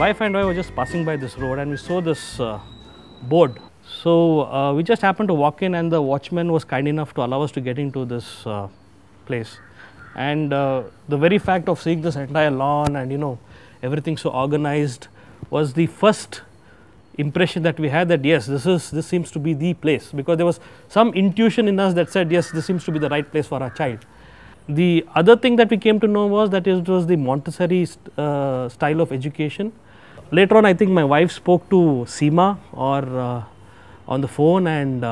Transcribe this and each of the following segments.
wife and I were just passing by this road and we saw this board. So we just happened to walk in, and the watchman was kind enough to allow us to get into this place. And the very fact of seeing this entire lawn and everything so organized was the first impression that we had, that yes, this seems to be the place, because there was some intuition in us that said yes, this seems to be the right place for our child. The other thing that we came to know was that it was the Montessori style of education. Later on, I think my wife spoke to Seema on the phone, and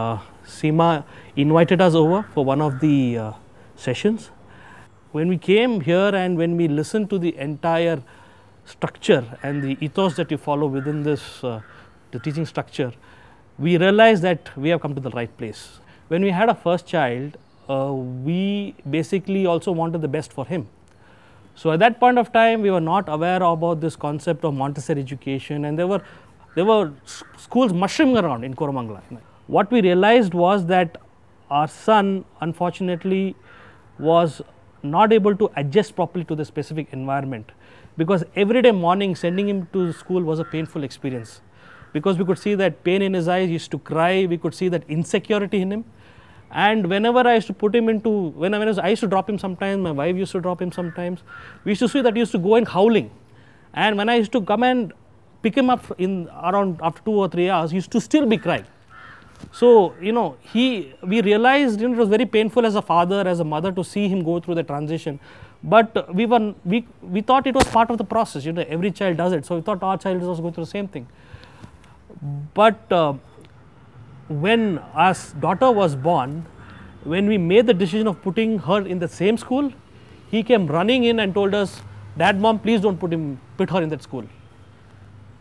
Seema invited us over for one of the sessions. When we came here and when we listened to the entire structure and the ethos that you follow within this the teaching structure, we realized that we have come to the right place. When we had our first child, we basically also wanted the best for him. So at that point of time, we were not aware about this concept of Montessori education, and there were schools mushrooming around in Koramangala. What we realized was that our son, unfortunately, was not able to adjust properly to the specific environment, because every day morning sending him to school was a painful experience, because we could see that pain in his eyes, he used to cry, we could see that insecurity in him. And whenever I used to put him into, I used to drop him sometimes, my wife used to drop him sometimes, we used to see that he used to go in howling. And when I used to come and pick him up in around after 2 or 3 hours, he used to still be crying. So, we realized it was very painful as a father, as a mother, to see him go through the transition. But we thought it was part of the process, every child does it. So we thought our child was going through the same thing. But when our daughter was born, when we made the decision of putting her in the same school, he came running in and told us, "Dad, Mom, please don't put her in that school."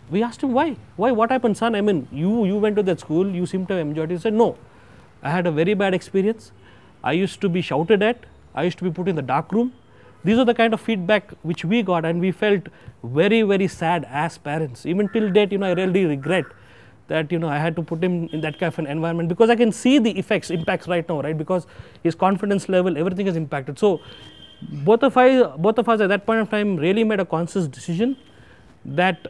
We asked him, why? What happened, son? You went to that school, you seem to have enjoyed it. He said, "No, I had a very bad experience. I used to be shouted at, I used to be put in the dark room." These are the kind of feedback which we got, and we felt very, very sad as parents. Even till date, I really regret that I had to put him in that kind of an environment, because I can see the impacts right now, right? Because his confidence level, everything is impacted. So both of us at that point of time really made a conscious decision that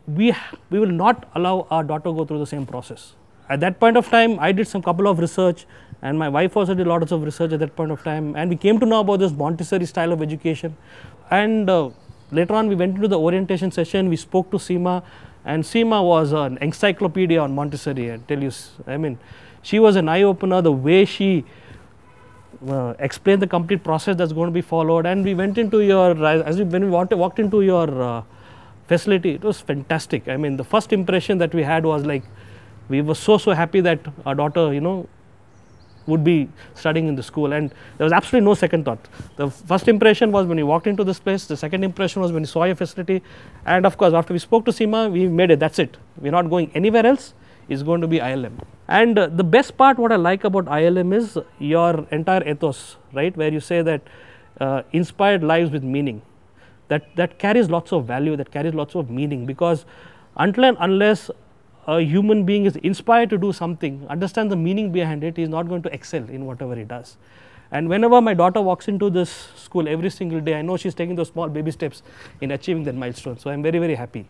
we will not allow our daughter to go through the same process. At that point of time, I did some couple of research, and my wife also did lots of research at that point of time, and we came to know about this Montessori style of education. And later on, we went into the orientation session, we spoke to Seema, and Seema was an encyclopedia on Montessori. I tell you, she was an eye-opener, the way she explained the complete process that's going to be followed. And we went into when we walked into your facility, it was fantastic. The first impression that we had was like, we were so happy that our daughter, would be studying in the school, and there was absolutely no second thought. The first impression was when we walked into this place, the second impression was when we saw your facility, and of course after we spoke to Seema, we made it, that's it. We're not going anywhere else, it's going to be ILM. And the best part, what I like about ILM is your entire ethos, right, where you say that inspired lives with meaning. That carries lots of value, that carries lots of meaning, because until and unless a human being is inspired to do something, understand the meaning behind it, he is not going to excel in whatever he does. And whenever my daughter walks into this school every single day, I know she's taking those small baby steps in achieving that milestone. So I'm very, very happy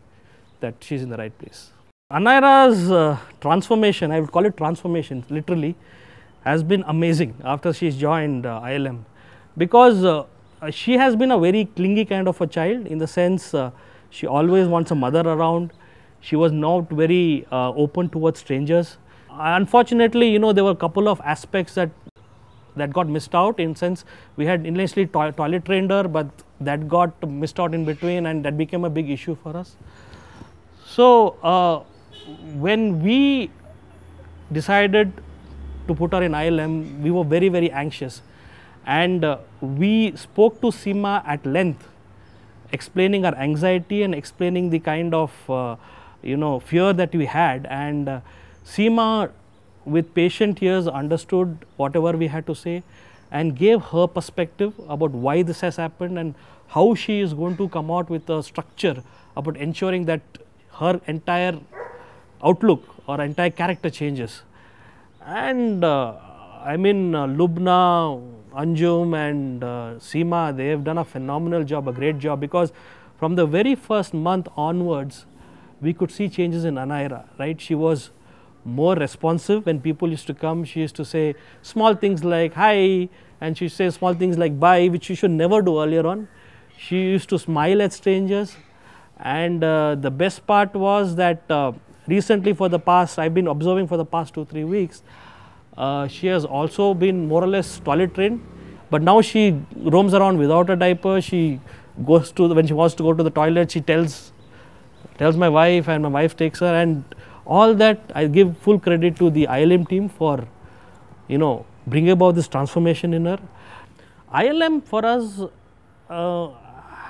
that she's in the right place. Anyra's transformation, I would call it transformation literally, has been amazing after she's joined ILM, because she has been a very clingy kind of a child, in the sense she always wants a mother around. She was not very open towards strangers. Unfortunately, there were a couple of aspects that got missed out, in sense we had initially toilet trained her, but that got missed out in between, and that became a big issue for us. So when we decided to put her in ILM, we were very, very anxious, and we spoke to Seema at length, explaining our anxiety and explaining the kind of fear that we had. And Seema, with patient ears, understood whatever we had to say and gave her perspective about why this has happened and how she is going to come out with a structure about ensuring that her entire outlook or entire character changes. And Lubna, Anjum and Seema, they have done a phenomenal job, a great job, because from the very first month onwards, we could see changes in Anyra, right? She was more responsive when people used to come. She used to say small things like hi, and she says small things like bye, which she should never do earlier on. She used to smile at strangers, and the best part was that recently I've been observing for the past 2-3 weeks, she has also been more or less toilet trained, but now she roams around without a diaper. She goes to when she wants to go to the toilet, she tells my wife, and my wife takes her, and all that I give full credit to the ILM team for bringing about this transformation in her. ILM for us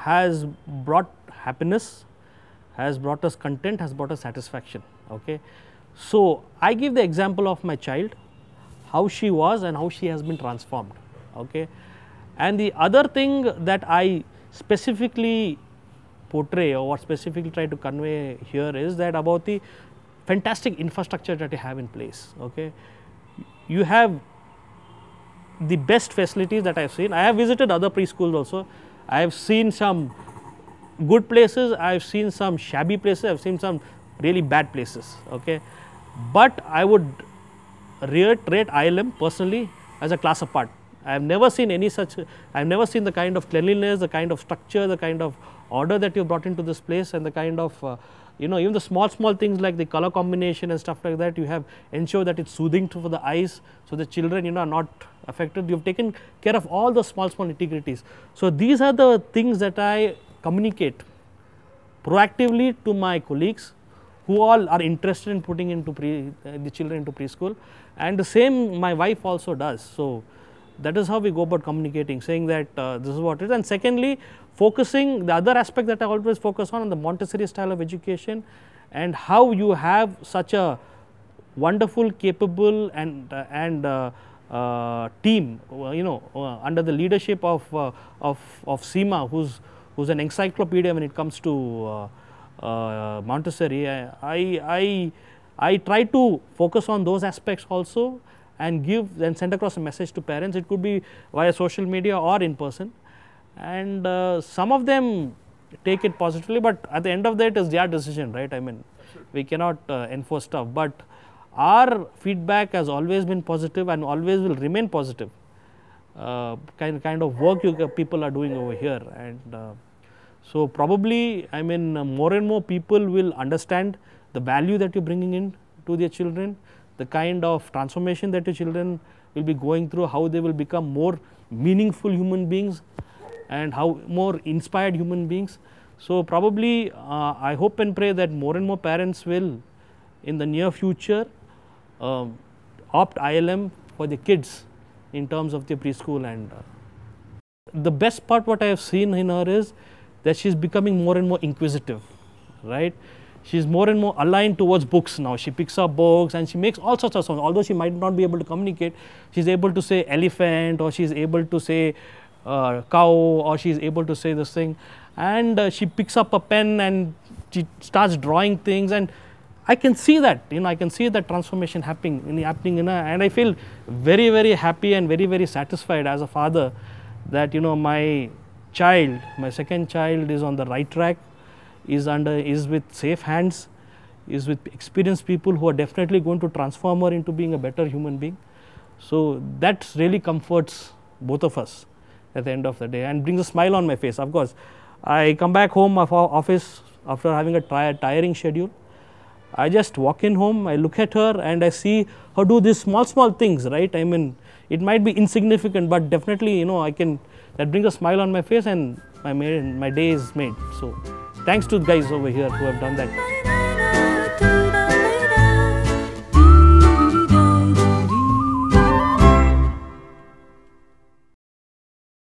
has brought happiness, has brought us content, has brought us satisfaction. Okay, so I give the example of my child, how she was and how she has been transformed. Okay, and the other thing that I specifically portray or specifically try to convey here is that about the fantastic infrastructure that you have in place. Okay, you have the best facilities that I have seen. I have visited other preschools also. I have seen some good places, I have seen some shabby places, I have seen some really bad places. Okay, but I would rate ILM personally as a class apart. I have never seen any such, I have never seen the kind of cleanliness, the kind of structure, the kind of order that you brought into this place, and the kind of even the small things like the color combination and stuff like that, you have ensured that it's soothing for the eyes, so the children are not affected. You have taken care of all the small nitty-gritties. So these are the things that I communicate proactively to my colleagues who all are interested in putting into the children into preschool, and the same my wife also does. So that is how we go about communicating, saying that this is what it is. And secondly, focusing, the other aspect that I always focus on the Montessori style of education, and how you have such a wonderful, capable and team, under the leadership of Seema, who's an encyclopedia when it comes to Montessori. I try to focus on those aspects also, and send across a message to parents. It could be via social media or in person, and some of them take it positively, but at the end of the day it is their decision, right? I mean, we cannot enforce stuff, but our feedback has always been positive and always will remain positive. Kind of work people are doing over here, and so probably, I mean, more and more people will understand the value that you're bringing in to their children, the kind of transformation that your children will be going through, how they will become more meaningful human beings and how more inspired human beings. So probably I hope and pray that more and more parents will in the near future opt ILM for the kids in terms of their preschool. And the best part what I have seen in her is that she is becoming more and more inquisitive, right? She is more and more aligned towards books now. She picks up books and she makes all sorts of sounds. Although she might not be able to communicate, she is able to say elephant, or she is able to say cow, or she is able to say this thing. And she picks up a pen and she starts drawing things, and I can see that, I can see that transformation happening in her, and I feel very, very happy and very, very satisfied as a father that my child, my second child, is on the right track, is with safe hands, is with experienced people who are definitely going to transform her into being a better human being. So that really comforts both of us at the end of the day and brings a smile on my face. Of course, I come back home of our office after having a tiring schedule. I just walk in home, I look at her and I see her do these small things, right? I mean, it might be insignificant, but definitely, that brings a smile on my face, and my day is made. So thanks to guys over here who have done that.